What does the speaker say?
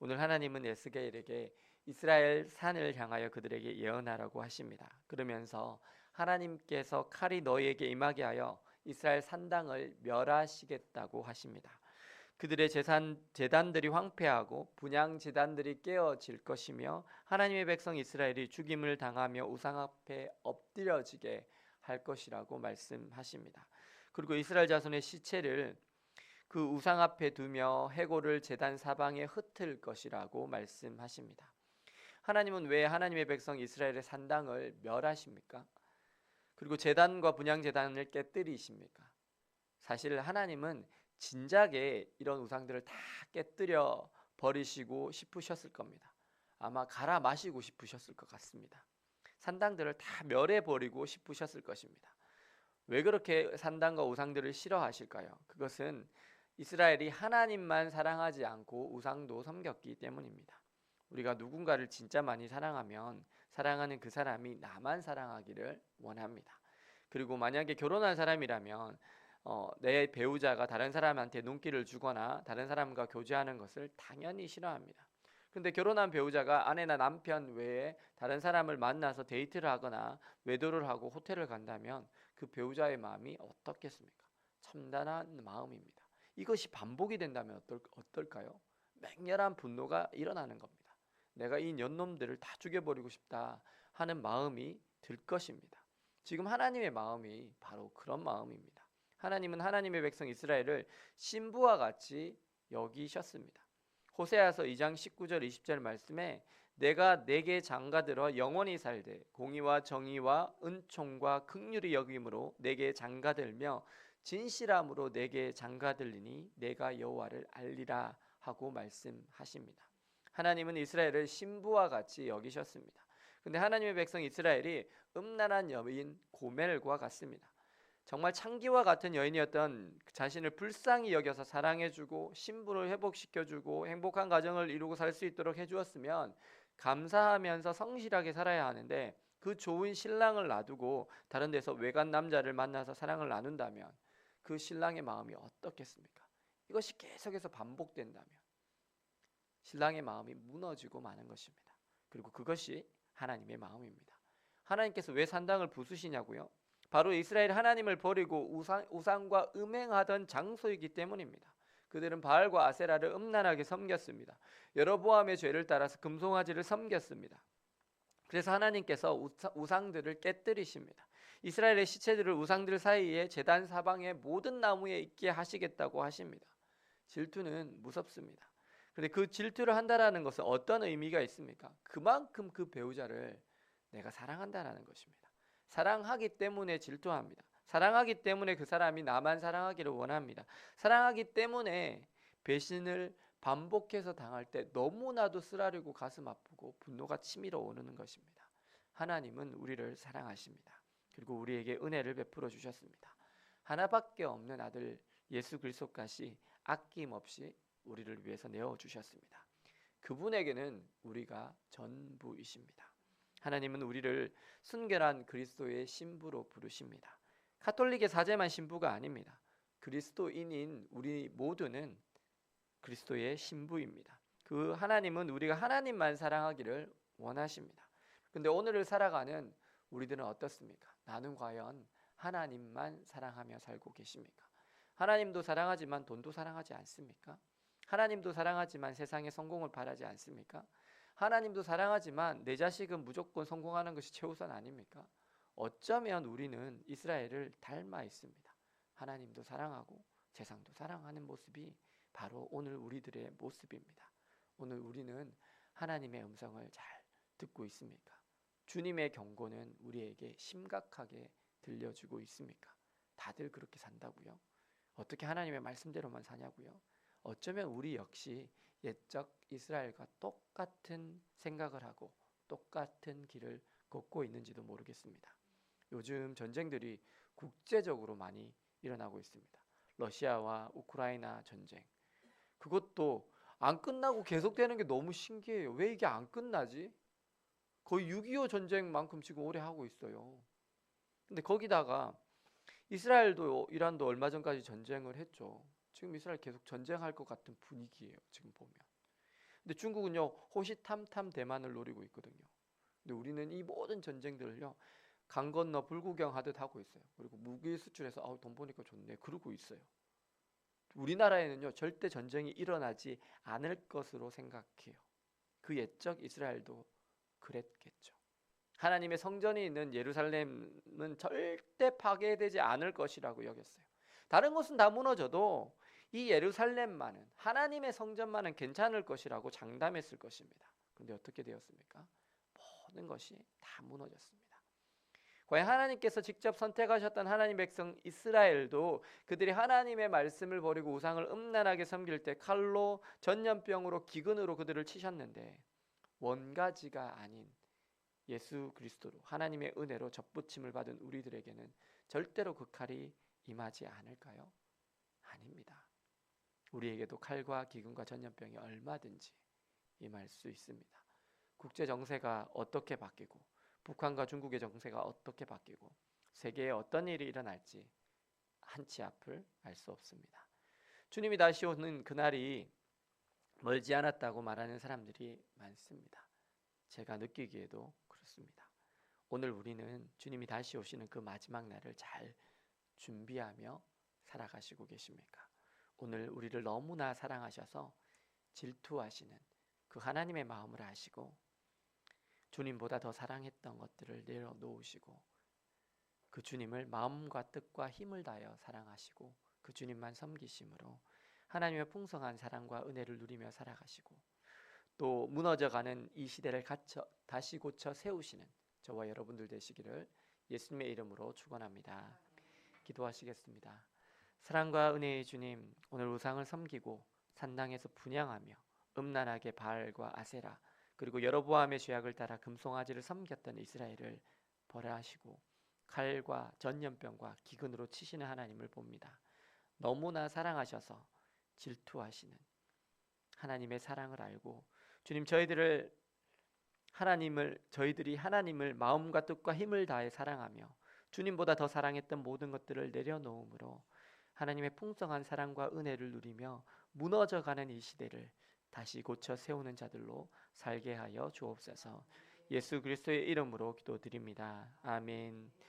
오늘 하나님은 에스겔에게 이스라엘 산을 향하여 그들에게 예언하라고 하십니다. 그러면서 하나님께서 칼이 너희에게 임하게 하여 이스라엘 산당을 멸하시겠다고 하십니다. 그들의 재단들이 황폐하고 분향 제단들이 깨어질 것이며 하나님의 백성 이스라엘이 죽임을 당하며 우상 앞에 엎드려지게 할 것이라고 말씀하십니다. 그리고 이스라엘 자손의 시체를 그 우상 앞에 두며 해골을 제단 사방에 흩을 것이라고 말씀하십니다. 하나님은 왜 하나님의 백성 이스라엘의 산당을 멸하십니까? 그리고 제단과 분향 제단을 깨뜨리십니까? 사실 하나님은 진작에 이런 우상들을 다 깨뜨려 버리시고 싶으셨을 겁니다. 아마 갈아 마시고 싶으셨을 것 같습니다. 산당들을 다 멸해 버리고 싶으셨을 것입니다. 왜 그렇게 산당과 우상들을 싫어하실까요? 그것은 이스라엘이 하나님만 사랑하지 않고 우상도 섬겼기 때문입니다. 우리가 누군가를 진짜 많이 사랑하면 사랑하는 그 사람이 나만 사랑하기를 원합니다. 그리고 만약에 결혼한 사람이라면 내 배우자가 다른 사람한테 눈길을 주거나 다른 사람과 교제하는 것을 당연히 싫어합니다. 근데 결혼한 배우자가 아내나 남편 외에 다른 사람을 만나서 데이트를 하거나 외도를 하고 호텔을 간다면 그 배우자의 마음이 어떻겠습니까? 참담한 마음입니다. 이것이 반복이 된다면 어떨까요? 맹렬한 분노가 일어나는 겁니다. 내가 이 년놈들을 다 죽여버리고 싶다 하는 마음이 들 것입니다. 지금 하나님의 마음이 바로 그런 마음입니다. 하나님은 하나님의 백성 이스라엘을 신부와 같이 여기셨습니다. 호세아서 2장 19절 20절 말씀에 내가 내게 장가들어 영원히 살되 공의와 정의와 은총과 긍휼히 여김으로 내게 장가들며 진실함으로 내게 장가들리니 내가 여호와를 알리라 하고 말씀하십니다. 하나님은 이스라엘을 신부와 같이 여기셨습니다. 근데 하나님의 백성 이스라엘이 음란한 여인 고멜과 같습니다. 정말 창기와 같은 여인이었던 자신을 불쌍히 여겨서 사랑해주고 신분을 회복시켜주고 행복한 가정을 이루고 살 수 있도록 해주었으면 감사하면서 성실하게 살아야 하는데 그 좋은 신랑을 놔두고 다른 데서 외간 남자를 만나서 사랑을 나눈다면 그 신랑의 마음이 어떻겠습니까? 이것이 계속해서 반복된다면 신랑의 마음이 무너지고 마는 것입니다. 그리고 그것이 하나님의 마음입니다. 하나님께서 왜 산당을 부수시냐고요? 바로 이스라엘 하나님을 버리고 우상과 음행하던 장소이기 때문입니다. 그들은 바알과 아세라를 음란하게 섬겼습니다. 여로보암의 죄를 따라서 금송아지를 섬겼습니다. 그래서 하나님께서 우상들을 깨뜨리십니다. 이스라엘의 시체들을 우상들 사이에 제단 사방의 모든 나무에 있게 하시겠다고 하십니다. 질투는 무섭습니다. 그런데 그 질투를 한다라는 것은 어떤 의미가 있습니까? 그만큼 그 배우자를 내가 사랑한다라는 것입니다. 사랑하기 때문에 질투합니다. 사랑하기 때문에 그 사람이 나만 사랑하기를 원합니다. 사랑하기 때문에 배신을 반복해서 당할 때 너무나도 쓰라리고 가슴 아프고 분노가 치밀어 오르는 것입니다. 하나님은 우리를 사랑하십니다. 그리고 우리에게 은혜를 베풀어 주셨습니다. 하나밖에 없는 아들 예수 그리스도까지 아낌없이 우리를 위해서 내어 주셨습니다. 그분에게는 우리가 전부이십니다. 하나님은 우리를 순결한 그리스도의 신부로 부르십니다. 가톨릭의 사제만 신부가 아닙니다. 그리스도인인 우리 모두는 그리스도의 신부입니다. 그 하나님은 우리가 하나님만 사랑하기를 원하십니다. 근데 오늘을 살아가는 우리들은 어떻습니까? 나는 과연 하나님만 사랑하며 살고 계십니까? 하나님도 사랑하지만 돈도 사랑하지 않습니까? 하나님도 사랑하지만 세상의 성공을 바라지 않습니까? 하나님도 사랑하지만 내 자식은 무조건 성공하는 것이 최우선 아닙니까? 어쩌면 우리는 이스라엘을 닮아 있습니다. 하나님도 사랑하고 세상도 사랑하는 모습이 바로 오늘 우리들의 모습입니다. 오늘 우리는 하나님의 음성을 잘 듣고 있습니까? 주님의 경고는 우리에게 심각하게 들려주고 있습니까? 다들 그렇게 산다고요? 어떻게 하나님의 말씀대로만 사냐고요? 어쩌면 우리 역시 옛적 이스라엘과 똑같은 생각을 하고 똑같은 길을 걷고 있는지도 모르겠습니다. 요즘 전쟁들이 국제적으로 많이 일어나고 있습니다. 러시아와 우크라이나 전쟁. 그것도 안 끝나고 계속되는 게 너무 신기해요. 왜 이게 안 끝나지? 거의 6.25 전쟁만큼 지금 오래 하고 있어요. 근데 거기다가 이스라엘도 이란도 얼마 전까지 전쟁을 했죠. 지금 이스라엘 계속 전쟁할 것 같은 분위기예요. 지금 보면. 근데 중국은요 호시탐탐 대만을 노리고 있거든요. 근데 우리는 이 모든 전쟁들을요 강 건너 불구경하듯 하고 있어요. 그리고 무기 수출해서 돈 보니까 좋네 그러고 있어요. 우리나라에는요 절대 전쟁이 일어나지 않을 것으로 생각해요. 그 옛적 이스라엘도 그랬겠죠. 하나님의 성전이 있는 예루살렘은 절대 파괴되지 않을 것이라고 여겼어요. 다른 것은 다 무너져도 이 예루살렘만은, 하나님의 성전만은 괜찮을 것이라고 장담했을 것입니다. 그런데 어떻게 되었습니까? 모든 것이 다 무너졌습니다. 과연 하나님께서 직접 선택하셨던 하나님 백성 이스라엘도 그들이 하나님의 말씀을 버리고 우상을 음란하게 섬길 때 칼로, 전염병으로, 기근으로 그들을 치셨는데 원가지가 아닌 예수 그리스도로 하나님의 은혜로 접붙임을 받은 우리들에게는 절대로 그 칼이 임하지 않을까요? 아닙니다. 우리에게도 칼과 기근과 전염병이 얼마든지 임할 수 있습니다. 국제 정세가 어떻게 바뀌고 북한과 중국의 정세가 어떻게 바뀌고 세계에 어떤 일이 일어날지 한치 앞을 알 수 없습니다. 주님이 다시 오는 그날이 멀지 않았다고 말하는 사람들이 많습니다. 제가 느끼기에도 그렇습니다. 오늘 우리는 주님이 다시 오시는 그 마지막 날을 잘 준비하며 살아가시고 계십니까? 오늘 우리를 너무나 사랑하셔서 질투하시는 그 하나님의 마음을 아시고 주님보다 더 사랑했던 것들을 내려놓으시고 그 주님을 마음과 뜻과 힘을 다하여 사랑하시고 그 주님만 섬기심으로 하나님의 풍성한 사랑과 은혜를 누리며 살아가시고 또 무너져가는 이 시대를 다시 고쳐 세우시는 저와 여러분들 되시기를 예수님의 이름으로 축원합니다. 기도하시겠습니다. 사랑과 은혜의 주님, 오늘 우상을 섬기고 산당에서 분향하며 음란하게 바알과 아세라 그리고 여로보암의 죄악을 따라 금송아지를 섬겼던 이스라엘을 벌하시고 칼과 전염병과 기근으로 치시는 하나님을 봅니다. 너무나 사랑하셔서 질투하시는 하나님의 사랑을 알고 주님 저희들이 하나님을 마음과 뜻과 힘을 다해 사랑하며 주님보다 더 사랑했던 모든 것들을 내려놓음으로 하나님의 풍성한 사랑과 은혜를 누리며 무너져가는 이 시대를 다시 고쳐 세우는 자들로 살게 하여 주옵소서. 예수 그리스도의 이름으로 기도드립니다. 아멘.